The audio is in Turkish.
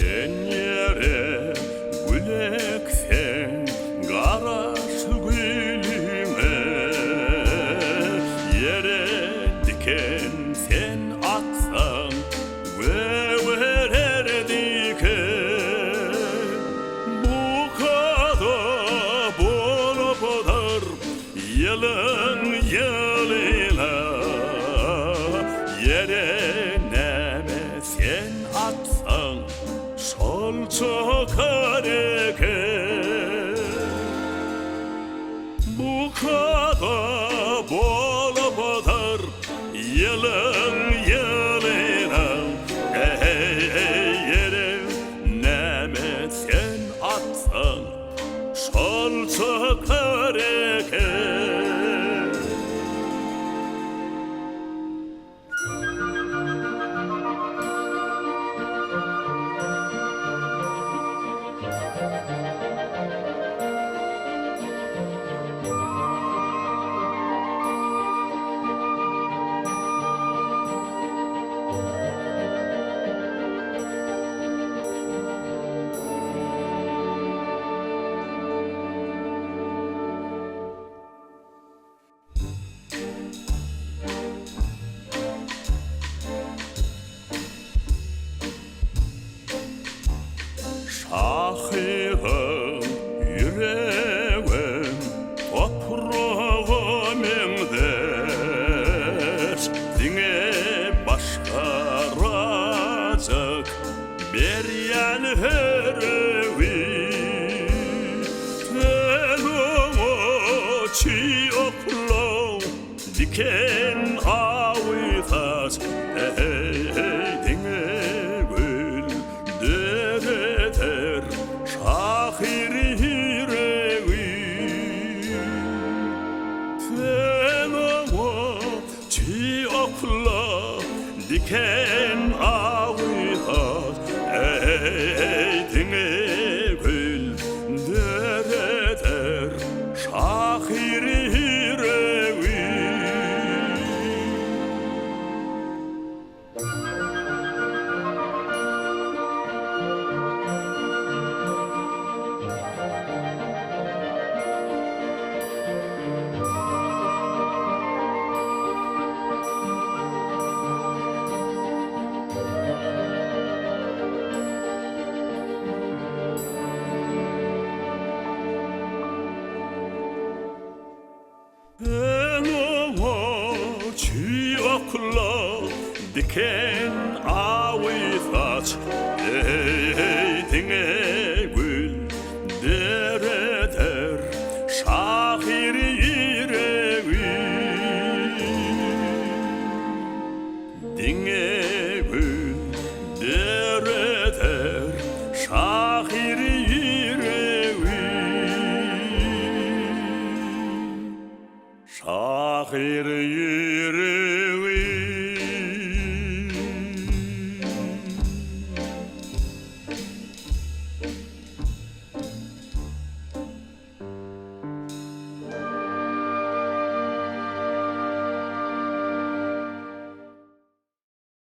Sen yere gül eksen karaşı gülüme, yere diken sen atsan verer diken. Bu kadar bol yalın yalına, yere neme sen atsan sol çokar eken. Bu kadar bol yalın yalına, yere neme sen atsan sol çokar eken. Şahırım, yüreğim, toprağım emder. Dine başkaracak bir yer herevi. Teloma çiğoklo diken avitas. Dine gül dereter şahir yüreği. Teloma çiğoklo diken avitas. Dine gül dereter şahir yüreği. Çiğoklo diken avitas. Dine